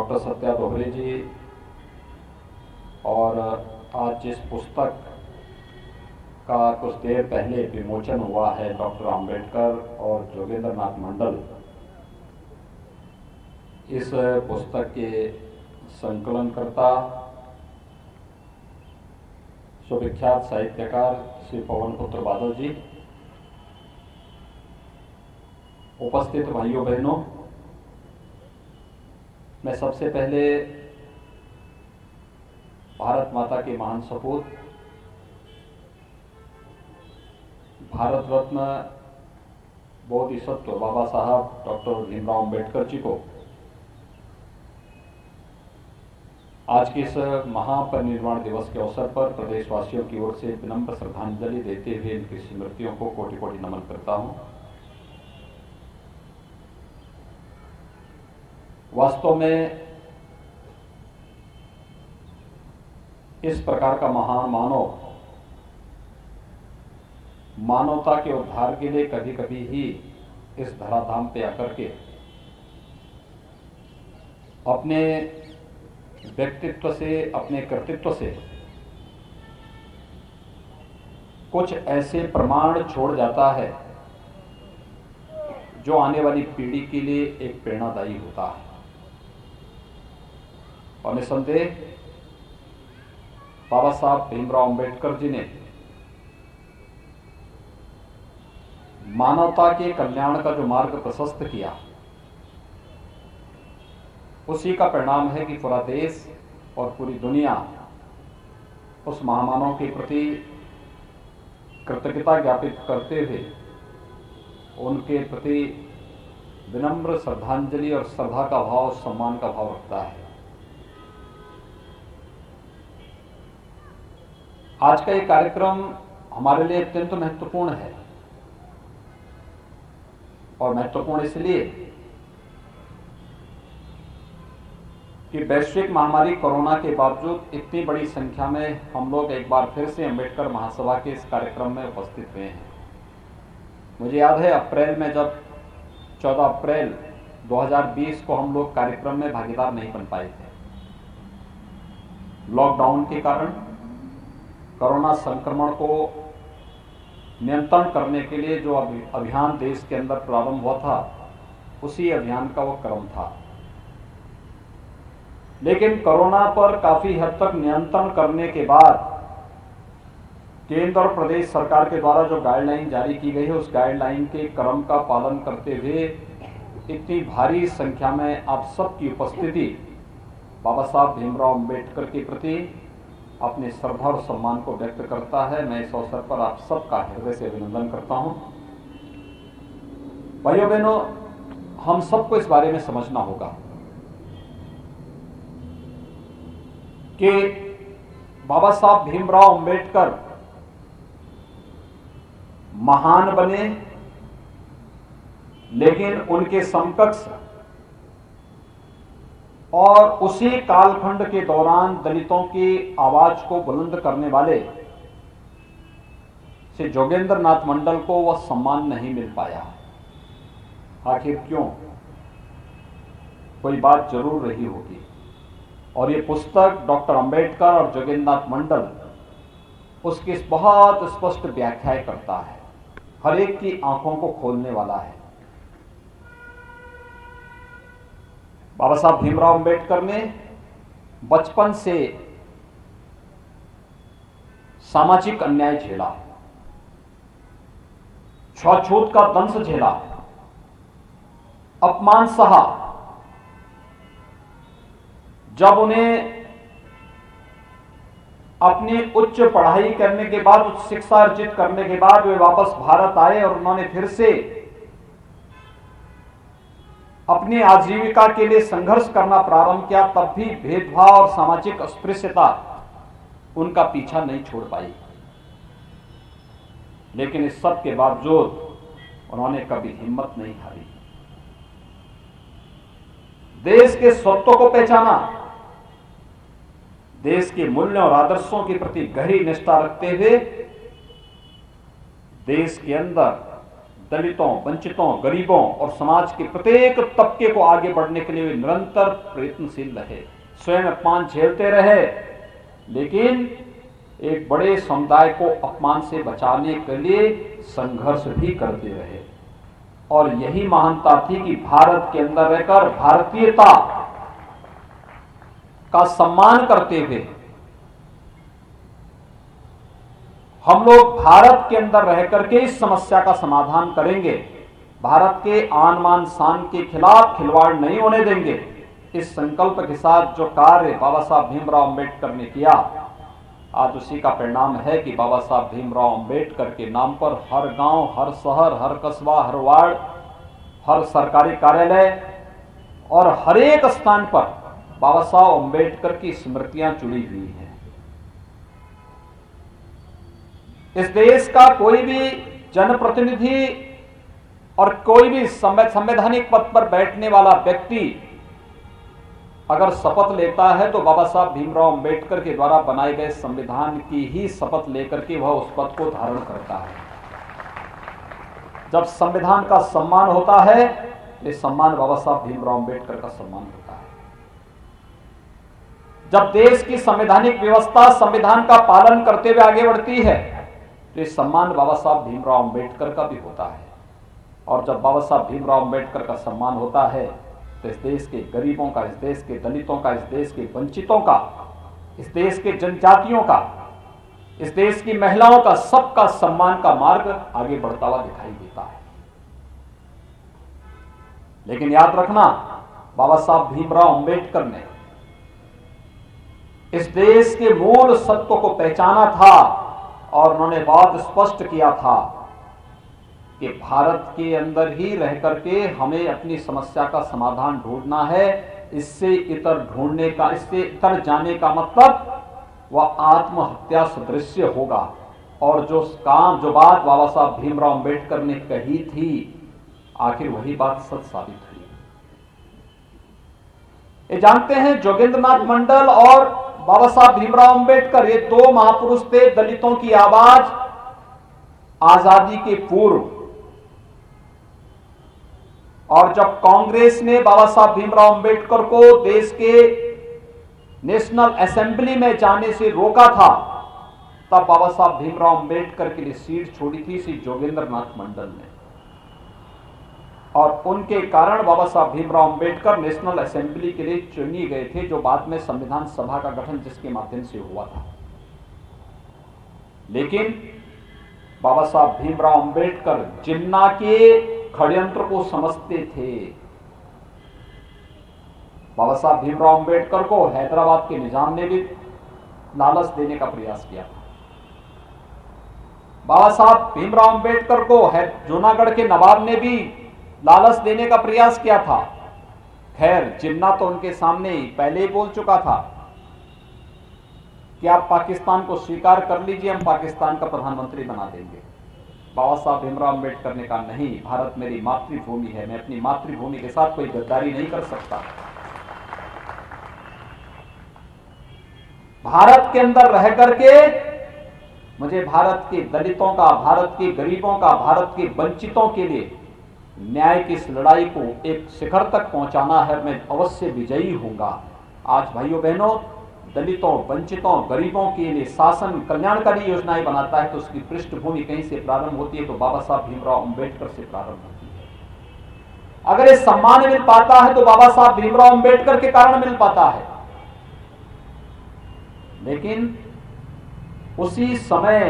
Doctor Satya दोहरे जी और आज जिस पुस्तक का कुछ देर पहले विमोचन हुआ है, डॉक्टर अंबेडकर और जोगेंद्र नाथ मंडल, इस पुस्तक के संकलनकर्ता सुविख्यात साहित्यकार श्री पवन पुत्र बादल जी, उपस्थित भाइयों बहनों, मैं सबसे पहले भारत माता के महान सपूत भारत रत्न बोधिसत्व बाबा साहब डॉक्टर भीमराव अंबेडकर जी को आज के इस महापरिनिर्वाण दिवस के अवसर पर प्रदेशवासियों की ओर से विनम्र श्रद्धांजलि देते हुए इनकी स्मृतियों को कोटि कोटि नमन करता हूं। वास्तव में इस प्रकार का महान मानव मानवता के उद्धार के लिए कभी कभी ही इस धराधाम पे आकर के अपने व्यक्तित्व से, अपने कर्तृत्व से कुछ ऐसे प्रमाण छोड़ जाता है जो आने वाली पीढ़ी के लिए एक प्रेरणादायी होता है। और निसंदेह बाबा साहब भीमराव अंबेडकर जी ने मानवता के कल्याण का जो मार्ग प्रशस्त किया, उसी का परिणाम है कि पूरा देश और पूरी दुनिया उस महामानव के प्रति कृतज्ञता ज्ञापित करते हुए उनके प्रति विनम्र श्रद्धांजलि और श्रद्धा का भाव, सम्मान का भाव रखता है। आज का ये कार्यक्रम हमारे लिए अत्यंत महत्वपूर्ण है और महत्वपूर्ण इसलिए कि वैश्विक महामारी कोरोना के बावजूद इतनी बड़ी संख्या में हम लोग एक बार फिर से अंबेडकर महासभा के इस कार्यक्रम में उपस्थित हुए हैं। मुझे याद है अप्रैल में जब 14 अप्रैल 2020 को हम लोग कार्यक्रम में भागीदार नहीं बन पाए थे, लॉकडाउन के कारण कोरोना संक्रमण को नियंत्रण करने के लिए जो अभियान देश के अंदर प्रारंभ हुआ था, उसी अभियान का वो क्रम था। लेकिन कोरोना पर काफी हद तक नियंत्रण करने के बाद केंद्र और प्रदेश सरकार के द्वारा जो गाइडलाइन जारी की गई है, उस गाइडलाइन के क्रम का पालन करते हुए इतनी भारी संख्या में आप सबकी उपस्थिति बाबा साहब भीमराव अंबेडकर के प्रति अपने श्रद्धा और सम्मान को व्यक्त करता है। मैं इस अवसर पर आप सबका हृदय से अभिनंदन करता हूं। भाइयों बहनों, हम सबको इस बारे में समझना होगा कि बाबा साहब भीमराव अंबेडकर महान बने, लेकिन उनके समकक्ष और उसी कालखंड के दौरान दलितों की आवाज को बुलंद करने वाले श्री जोगेंद्र नाथ मंडल को वह सम्मान नहीं मिल पाया। आखिर क्यों? कोई बात जरूर रही होगी। और ये पुस्तक डॉक्टर अंबेडकर और जोगेंद्र नाथ मंडल उसकी बहुत स्पष्ट व्याख्या करता है, हर एक की आंखों को खोलने वाला है। बाबा साहब भीमराव अंबेडकर ने बचपन से सामाजिक अन्याय झेला, छूत का दंश झेला, अपमान सहा। जब उन्हें अपनी उच्च पढ़ाई करने के बाद, उच्च शिक्षा अर्जित करने के बाद वे वापस भारत आए और उन्होंने फिर से अपनी आजीविका के लिए संघर्ष करना प्रारंभ किया, तब भी भेदभाव और सामाजिक अस्पृश्यता उनका पीछा नहीं छोड़ पाई। लेकिन इस सब के बावजूद उन्होंने कभी हिम्मत नहीं हारी। देश के स्वत्व को पहचाना, देश के मूल्यों और आदर्शों के प्रति गहरी निष्ठा रखते हुए देश के अंदर दलितों, वंचितों, गरीबों और समाज के प्रत्येक तबके को आगे बढ़ने के लिए वे निरंतर प्रयत्नशील रहे, स्वयं अपमान झेलते रहे, लेकिन एक बड़े समुदाय को अपमान से बचाने के लिए संघर्ष भी करते रहे। और यही महानता थी कि भारत के अंदर रहकर भारतीयता का सम्मान करते हुए हम लोग भारत के अंदर रह करके इस समस्या का समाधान करेंगे, भारत के आन मान शान के खिलाफ खिलवाड़ नहीं होने देंगे। इस संकल्प के साथ जो कार्य बाबा साहब भीमराव अंबेडकर ने किया, आज उसी का परिणाम है कि बाबा साहब भीमराव अंबेडकर के नाम पर हर गांव, हर शहर, हर कस्बा, हर वार्ड, हर सरकारी कार्यालय और हर एक स्थान पर बाबा साहब अंबेडकर की स्मृतियां जुड़ी हुई हैं। इस देश का कोई भी जनप्रतिनिधि और कोई भी संवैधानिक पद पर बैठने वाला व्यक्ति अगर शपथ लेता है तो बाबा साहब भीमराव अंबेडकर के द्वारा बनाए गए संविधान की ही शपथ लेकर के वह उस पद को धारण करता है। जब संविधान का सम्मान होता है तो यह सम्मान बाबा साहब भीमराव अंबेडकर का सम्मान होता है। जब देश की संवैधानिक व्यवस्था संविधान का पालन करते हुए आगे बढ़ती है तो यह सम्मान बाबा साहब भीमराव अंबेडकर का भी होता है। और जब बाबा साहब भीमराव अंबेडकर का सम्मान होता है तो इस देश के गरीबों का, इस देश के दलितों का, इस देश के वंचितों का, इस देश के जनजातियों का, इस देश की महिलाओं का, सबका सम्मान का मार्ग आगे बढ़ता हुआ दिखाई देता है। लेकिन याद रखना, बाबा साहब भीमराव अंबेडकर ने इस देश के मूल सत्य को पहचाना था और उन्होंने बहुत स्पष्ट किया था कि भारत के अंदर ही रह करके हमें अपनी समस्या का समाधान ढूंढना है। इससे इतर ढूंढने का, इससे इतर जाने का मतलब वह आत्महत्या सदृश होगा। और जो बात बाबा साहब भीमराव अंबेडकर ने कही थी, आखिर वही बात सच साबित हुई। ये जानते हैं, जोगेंद्रनाथ मंडल और बाबा साहब भीमराव अंबेडकर ये दो महापुरुष थे, दलितों की आवाज आजादी के पूर्व। और जब कांग्रेस ने बाबा साहब भीमराव अंबेडकर को देश के नेशनल असेंबली में जाने से रोका था, तब बाबा साहब भीमराव अंबेडकर के लिए सीट छोड़ी थी श्री जोगेंद्रनाथ मंडल ने। और उनके कारण बाबा साहब भीमराव अंबेडकर नेशनल असेंबली के लिए चुने गए थे, जो बाद में संविधान सभा का गठन जिसके माध्यम से हुआ था। लेकिन बाबा साहब भीमराव अंबेडकर जिन्ना के षड्यंत्र को समझते थे। बाबा साहब भीमराव अंबेडकर को हैदराबाद के निजाम ने भी लालच देने का प्रयास किया था। बाबा साहब भीमराव अंबेडकर को जूनागढ़ के नवाब ने भी लालच देने का प्रयास किया था। खैर, जिन्ना तो उनके सामने पहले ही बोल चुका था कि आप पाकिस्तान को स्वीकार कर लीजिए, हम पाकिस्तान का प्रधानमंत्री बना देंगे। बाबा साहब भीमराव अंबेडकर ने कहा, नहीं, भारत मेरी मातृभूमि है, मैं अपनी मातृभूमि के साथ कोई गद्दारी नहीं कर सकता। भारत के अंदर रह करके मुझे भारत के दलितों का, भारत के गरीबों का, भारत के वंचितों के लिए न्याय की इस लड़ाई को एक शिखर तक पहुंचाना है। मैं अवश्य विजयी होऊंगा। आज भाइयों बहनों, दलितों, वंचितों, गरीबों के लिए शासन कल्याणकारी योजनाएं बनाता है तो उसकी पृष्ठभूमि कहीं से प्रारंभ होती है, तो बाबा साहब भीमराव अंबेडकर से प्रारंभ होती है। अगर ये सम्मान मिल पाता है तो बाबा साहब भीमराव अंबेडकर के कारण मिल पाता है। लेकिन उसी समय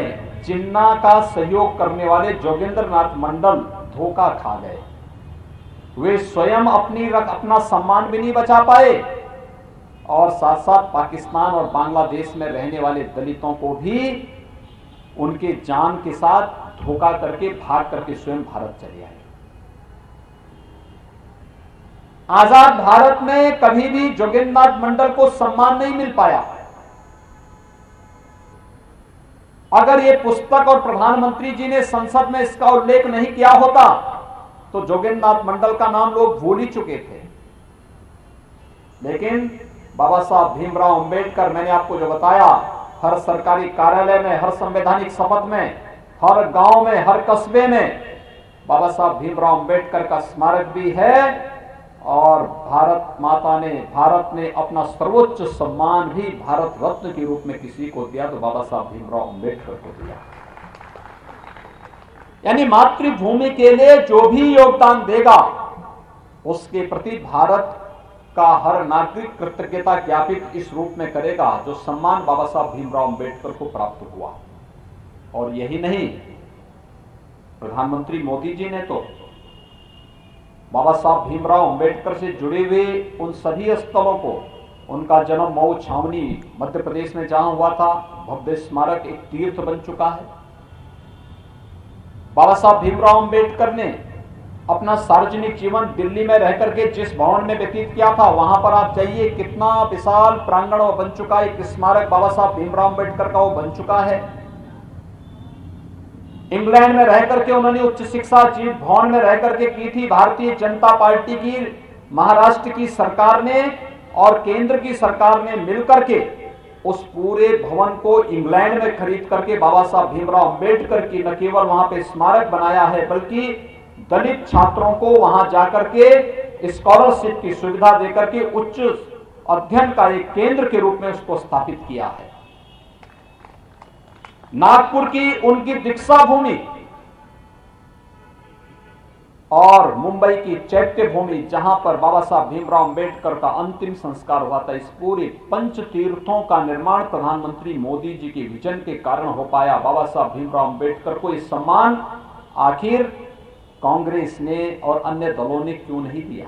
जिन्ना का सहयोग करने वाले जोगेंद्रनाथ मंडल धोखा खा गए। वे स्वयं अपना सम्मान भी नहीं बचा पाए और साथ साथ पाकिस्तान और बांग्लादेश में रहने वाले दलितों को भी उनके जान के साथ धोखा करके भाग करके स्वयं भारत चले आए। आजाद भारत में कभी भी जोगेंद्रनाथ मंडल को सम्मान नहीं मिल पाया। अगर ये पुस्तक और प्रधानमंत्री जी ने संसद में इसका उल्लेख नहीं किया होता तो जोगेंद्रनाथ मंडल का नाम लोग भूल ही चुके थे। लेकिन बाबा साहब भीमराव अंबेडकर, मैंने आपको जो बताया, हर सरकारी कार्यालय में, हर संवैधानिक शपथ में, हर गांव में, हर कस्बे में बाबा साहब भीमराव अंबेडकर का स्मारक भी है और भारत ने अपना सर्वोच्च सम्मान भी भारत रत्न के रूप में किसी को दिया तो बाबा साहब भीमराव अंबेडकर को दिया। यानी मातृभूमि के लिए जो भी योगदान देगा उसके प्रति भारत का हर नागरिक कृतज्ञता ज्ञापित इस रूप में करेगा जो सम्मान बाबा साहब भीमराव अंबेडकर को प्राप्त हुआ। और यही नहीं, प्रधानमंत्री मोदी जी ने तो बाबा साहब भीमराव अंबेडकर से जुड़े हुए उन सभी स्थलों को, उनका जन्म मऊ छावनी मध्य प्रदेश में जहां हुआ था, भव्य स्मारक एक तीर्थ बन चुका है। बाबा साहब भीमराव अंबेडकर ने अपना सार्वजनिक जीवन दिल्ली में रहकर के जिस भवन में व्यतीत किया था, वहां पर आप जाइए, कितना विशाल प्रांगण बन चुका है। एक स्मारक बाबा साहब भीमराव अंबेडकर का वो बन चुका है। इंग्लैंड में रहकर के उन्होंने उच्च शिक्षा जीत भवन में रहकर के की थी। भारतीय जनता पार्टी की महाराष्ट्र की सरकार ने और केंद्र की सरकार ने मिलकर के उस पूरे भवन को इंग्लैंड में खरीद करके बाबा साहब भीमराव अंबेडकर की न केवल वहां पे स्मारक बनाया है, बल्कि दलित छात्रों को वहां जाकर के स्कॉलरशिप की सुविधा देकर के उच्च अध्ययन का एक केंद्र के रूप में उसको स्थापित किया है। नागपुर की उनकी दीक्षा भूमि और मुंबई की चैत्य भूमि, जहां पर बाबा साहब भीमराव अंबेडकर का अंतिम संस्कार हुआ था, इस पूरे पंच तीर्थों का निर्माण प्रधानमंत्री मोदी जी के विजन के कारण हो पाया। बाबा साहब भीमराव अंबेडकर को इस सम्मान आखिर कांग्रेस ने और अन्य दलों ने क्यों नहीं दिया?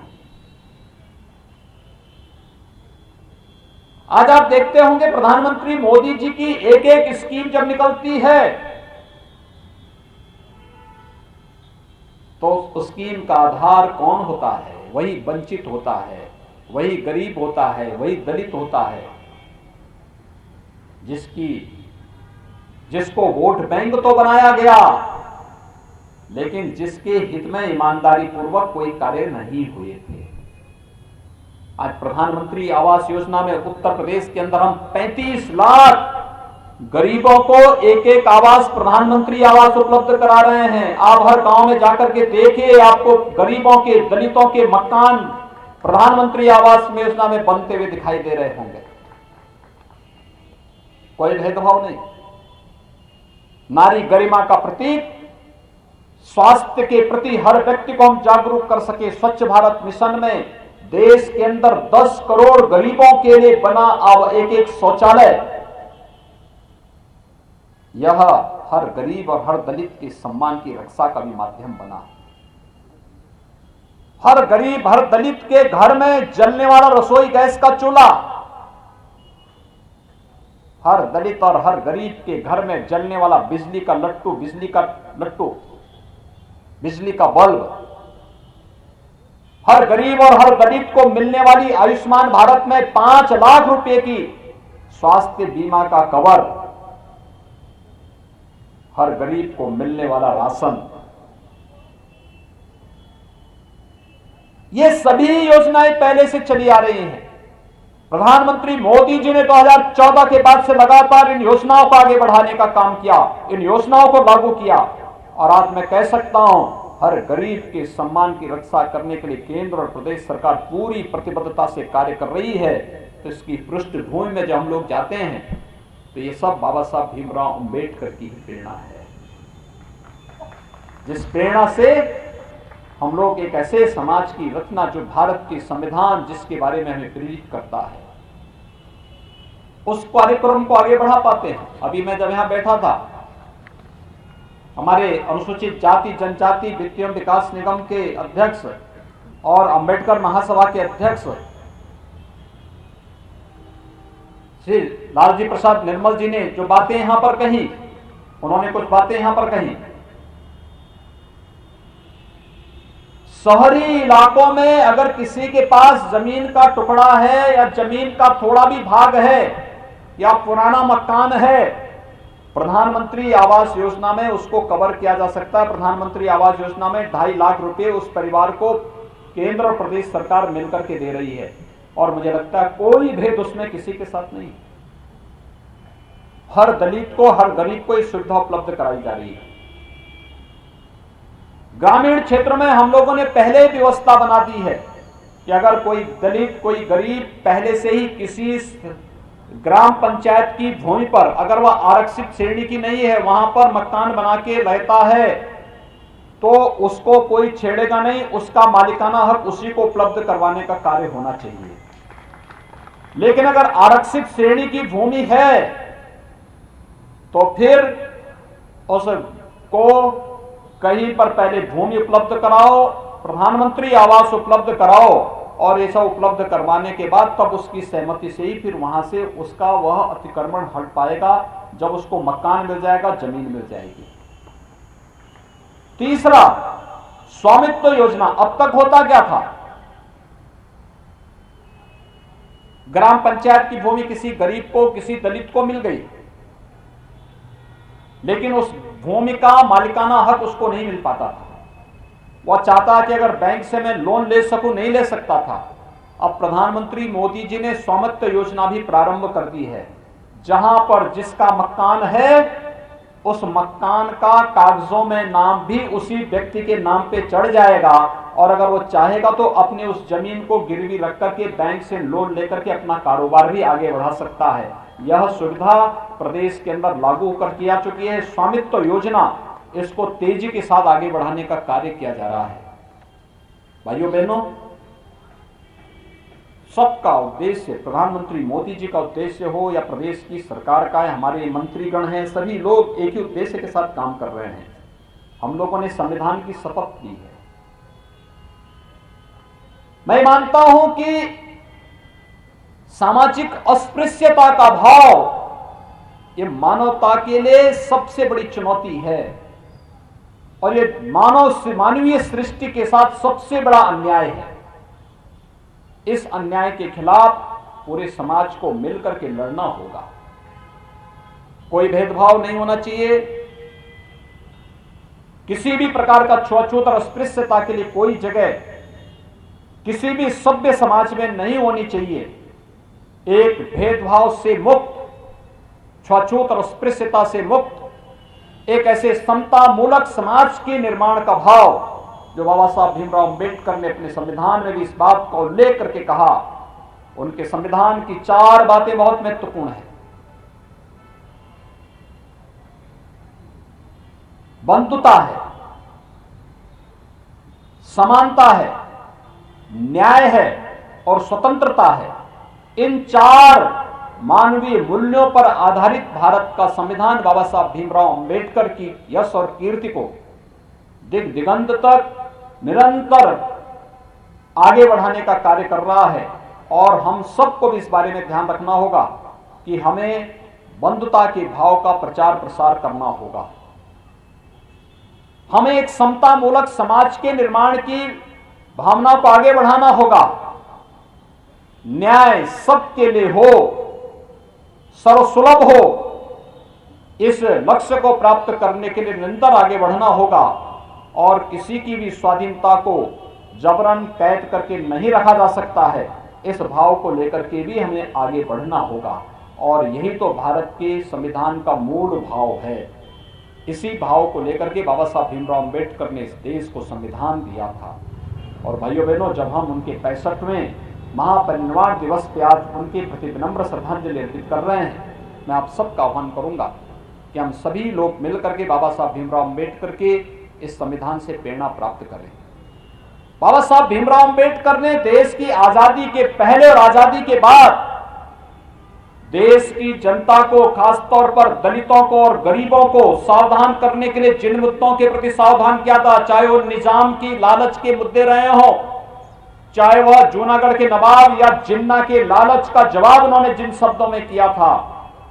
आज आप देखते होंगे प्रधानमंत्री मोदी जी की एक एक स्कीम जब निकलती है तो उस स्कीम का आधार कौन होता है? वही वंचित होता है, वही गरीब होता है, वही दलित होता है, जिसको वोट बैंक तो बनाया गया, लेकिन जिसके हित में ईमानदारी पूर्वक कोई कार्य नहीं हुए थे। आज प्रधानमंत्री आवास योजना में उत्तर प्रदेश के अंदर हम 35 लाख गरीबों को एक एक आवास, प्रधानमंत्री आवास उपलब्ध करा रहे हैं। आप हर गांव में जाकर के देखिए, आपको गरीबों के, दलितों के मकान प्रधानमंत्री आवास योजना में बनते हुए दिखाई दे रहे होंगे। कोई भेदभाव नहीं। नारी गरिमा का प्रतीक, स्वास्थ्य के प्रति हर व्यक्ति को हम जागरूक कर सके। स्वच्छ भारत मिशन में देश के अंदर 10 करोड़ गरीबों के लिए बना एक एक शौचालय, यह हर गरीब और हर दलित के सम्मान की रक्षा का भी माध्यम बना। हर गरीब, हर दलित के घर में जलने वाला रसोई गैस का चूल्हा, हर दलित और हर गरीब के घर में जलने वाला बिजली का लट्टू, बिजली का बल्ब, हर गरीब और हर दलित को मिलने वाली आयुष्मान भारत में 5 लाख रुपए की स्वास्थ्य बीमा का कवर, हर गरीब को मिलने वाला राशन, ये सभी योजनाएं पहले से चली आ रही हैं। प्रधानमंत्री मोदी जी ने 2014 के बाद से लगातार इन योजनाओं को आगे बढ़ाने का काम किया, इन योजनाओं को लागू किया, और आज मैं कह सकता हूं हर गरीब के सम्मान की रक्षा करने के लिए केंद्र और प्रदेश सरकार पूरी प्रतिबद्धता से कार्य कर रही है। तो इसकी पृष्ठभूमि में जब हम लोग जाते हैं तो ये सब बाबा साहब भीमराव अंबेडकर की ही प्रेरणा है, जिस प्रेरणा से हम लोग एक ऐसे समाज की रचना, जो भारत की संविधान जिसके बारे में हमें प्रेरित करता है, उस कार्यक्रम को आगे बढ़ा पाते हैं। अभी मैं जब यहां बैठा था, हमारे अनुसूचित जाति जनजाति वित्तीय विकास निगम के अध्यक्ष और अंबेडकर महासभा के अध्यक्ष श्री लालजी प्रसाद निर्मल जी ने जो बातें यहां पर कही, उन्होंने कुछ बातें यहां पर कही। शहरी इलाकों में अगर किसी के पास जमीन का टुकड़ा है या जमीन का थोड़ा भी भाग है या पुराना मकान है, प्रधानमंत्री आवास योजना में उसको कवर किया जा सकता है। प्रधानमंत्री आवास योजना में 2.5 लाख रुपए उस परिवार को केंद्र और प्रदेश सरकार मिलकर के दे रही है, और मुझे लगता है कोई भेद उसमें किसी के साथ नहीं। हर दलित को, हर गरीब को ये सुविधा उपलब्ध कराई जा रही है। ग्रामीण क्षेत्र में हम लोगों ने पहले ही व्यवस्था बना दी है कि अगर कोई दलित, कोई गरीब पहले से ही किसी ग्राम पंचायत की भूमि पर, अगर वह आरक्षित श्रेणी की नहीं है, वहां पर मकान बना के रहता है, तो उसको कोई छेड़ेगा नहीं, उसका मालिकाना हक उसी को उपलब्ध करवाने का कार्य होना चाहिए। लेकिन अगर आरक्षित श्रेणी की भूमि है तो फिर उसको कहीं पर पहले भूमि उपलब्ध कराओ, प्रधानमंत्री आवास उपलब्ध कराओ, और ऐसा उपलब्ध करवाने के बाद तब उसकी सहमति से ही फिर वहां से उसका वह अतिक्रमण हट पाएगा, जब उसको मकान मिल जाएगा, जमीन मिल जाएगी। तीसरा, स्वामित्व योजना। अब तक होता क्या था, ग्राम पंचायत की भूमि किसी गरीब को, किसी दलित को मिल गई, लेकिन उस भूमि का मालिकाना हक उसको नहीं मिल पाता था। वह चाहता कि अगर बैंक से मैं लोन ले सकूं, नहीं ले सकता था। अब प्रधानमंत्री मोदी जी ने स्वामित्व योजना भी प्रारंभ कर दी है, जहां पर जिसका मकान है उस मकान का कागजों में नाम भी उसी व्यक्ति के नाम पे चढ़ जाएगा, और अगर वो चाहेगा तो अपने उस जमीन को गिरवी रख करके बैंक से लोन लेकर के अपना कारोबार भी आगे बढ़ा सकता है। यह सुविधा प्रदेश के अंदर लागू होकर की जा चुकी है। स्वामित्व योजना, इसको तेजी के साथ आगे बढ़ाने का कार्य किया जा रहा है। भाइयों बहनों, सबका उद्देश्य, प्रधानमंत्री मोदी जी का उद्देश्य हो या प्रदेश की सरकार का है, हमारे मंत्रीगण हैं, सभी लोग एक ही उद्देश्य के साथ काम कर रहे हैं। हम लोगों ने संविधान की शपथ ली है। मैं मानता हूं कि सामाजिक अस्पृश्यता का भाव ये मानवता के लिए सबसे बड़ी चुनौती है, और ये मानवीय सृष्टि के साथ सबसे बड़ा अन्याय है। इस अन्याय के खिलाफ पूरे समाज को मिलकर के लड़ना होगा। कोई भेदभाव नहीं होना चाहिए, किसी भी प्रकार का छुआछूत और अस्पृश्यता के लिए कोई जगह किसी भी सभ्य समाज में नहीं होनी चाहिए। एक भेदभाव से मुक्त, छुआछूत और अस्पृश्यता से मुक्त एक ऐसे समता मूलक समाज के निर्माण का भाव, जो बाबा साहब भीमराव अंबेडकर ने अपने संविधान में भी इस बात को उल्लेख करके कहा। उनके संविधान की 4 बातें बहुत महत्वपूर्ण है। बंधुता है, समानता है, न्याय है और स्वतंत्रता है। इन 4 मानवीय मूल्यों पर आधारित भारत का संविधान बाबा साहब भीमराव अंबेडकर की यश और कीर्ति को दिग दिगंत तक निरंतर आगे बढ़ाने का कार्य कर रहा है। और हम सबको भी इस बारे में ध्यान रखना होगा कि हमें बंधुता के भाव का प्रचार प्रसार करना होगा। हमें एक समता मूलक समाज के निर्माण की भावना को आगे बढ़ाना होगा। न्याय सबके लिए हो, सर्वसुलभ हो, इस लक्ष्य को प्राप्त करने के लिए निरंतर आगे बढ़ना होगा। और किसी की भी स्वाधीनता को जबरन कैद करके नहीं रखा जा सकता है। इस भाव को लेकर के भी हमें आगे बढ़ना होगा, और यही तो भारत के संविधान का मूल भाव है। इसी भाव को लेकर के बाबा साहब भीमराव अंबेडकर ने इस देश को संविधान दिया था। और भाइयों बहनों, जब हम उनके 65वें महापरिनिर्वाण दिवस पे आज उनके प्रति विनम्र श्रद्धांजलि अर्पित कर रहे हैं, मैं आप सबका आह्वान करूंगा कि हम सभी लोग मिलकर के बाबा साहब भीमराव अंबेडकर के इस संविधान से प्रेरणा प्राप्त करें। बाबा साहब भीमराव अंबेडकर ने देश की आजादी के पहले और आजादी के बाद देश की जनता को, खासतौर पर दलितों को और गरीबों को सावधान करने के लिए जिन मुद्दों के प्रति सावधान किया था, चाहे वो निजाम की लालच के मुद्दे रहे हों, चाहे वह जूनागढ़ के नवाब या जिन्ना के लालच का जवाब उन्होंने जिन शब्दों में किया था,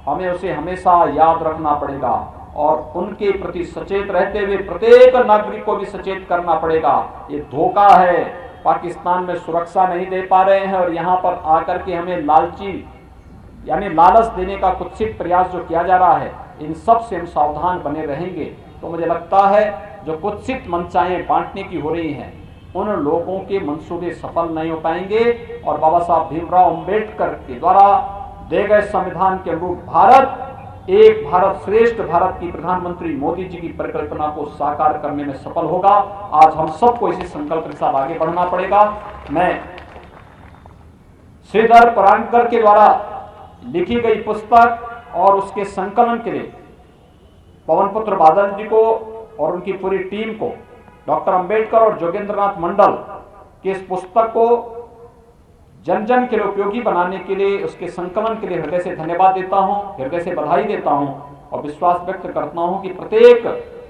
हमें उसे हमेशा याद रखना पड़ेगा और उनके प्रति सचेत रहते हुए प्रत्येक नागरिक को भी सचेत करना पड़ेगा। ये धोखा है, पाकिस्तान में सुरक्षा नहीं दे पा रहे हैं और यहां पर आकर के हमें लालची यानी लालच देने का कुत्सित प्रयास जो किया जा रहा है, इन सब से हम सावधान बने रहेंगे तो मुझे लगता है जो कुत्सित मंशाएं बांटने की हो रही हैं, उन लोगों के मंसूबे सफल नहीं हो पाएंगे। और बाबा साहब भीमराव अंबेडकर के द्वारा दिए गए संविधान के अनुरूप भारत एक भारत श्रेष्ठ भारत की प्रधानमंत्री मोदी जी की परिकल्पना को साकार करने में सफल होगा। आज हम सबको इसी संकल्प के साथ आगे बढ़ना पड़ेगा। मैं श्रीधर परांकर के द्वारा लिखी गई पुस्तक और उसके संकलन के लिए पवन पुत्र बादल जी को और उनकी पूरी टीम को, डॉक्टर अंबेडकर और जोगेंद्रनाथ मंडल की इस पुस्तक को जन जन के लिए उपयोगी बनाने के लिए, उसके संकलन के लिए हृदय से धन्यवाद देता हूं, हृदय से बधाई देता हूं और विश्वास व्यक्त करता हूं कि प्रत्येक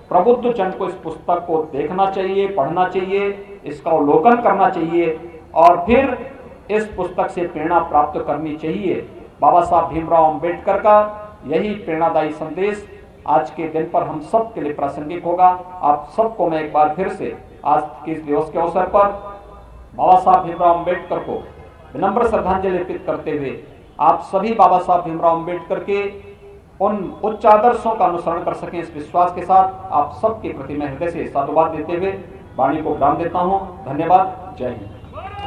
प्रबुद्ध जन को इस पुस्तक को देखना चाहिए, पढ़ना चाहिए, इसका अवलोकन करना चाहिए और फिर इस पुस्तक से प्रेरणा प्राप्त करनी चाहिए। बाबा साहब भीमराव अंबेडकर का यही प्रेरणादायी संदेश आज के दिन पर हम सब के लिए प्रासंगिक होगा। आप सबको मैं एक बार फिर से आज के इस दिवस के अवसर पर बाबा साहब भीमराव अंबेडकर को विनम्र श्रद्धांजलि अर्पित करते हुए आप सभी बाबा साहब भीमराव अंबेडकर के उन उच्च आदर्शों का अनुसरण कर सकें, इस विश्वास के साथ आप सबके प्रति मैं हृदय से साधुवाद देते हुए वाणी को विराम देता हूं। धन्यवाद। जय हिंद।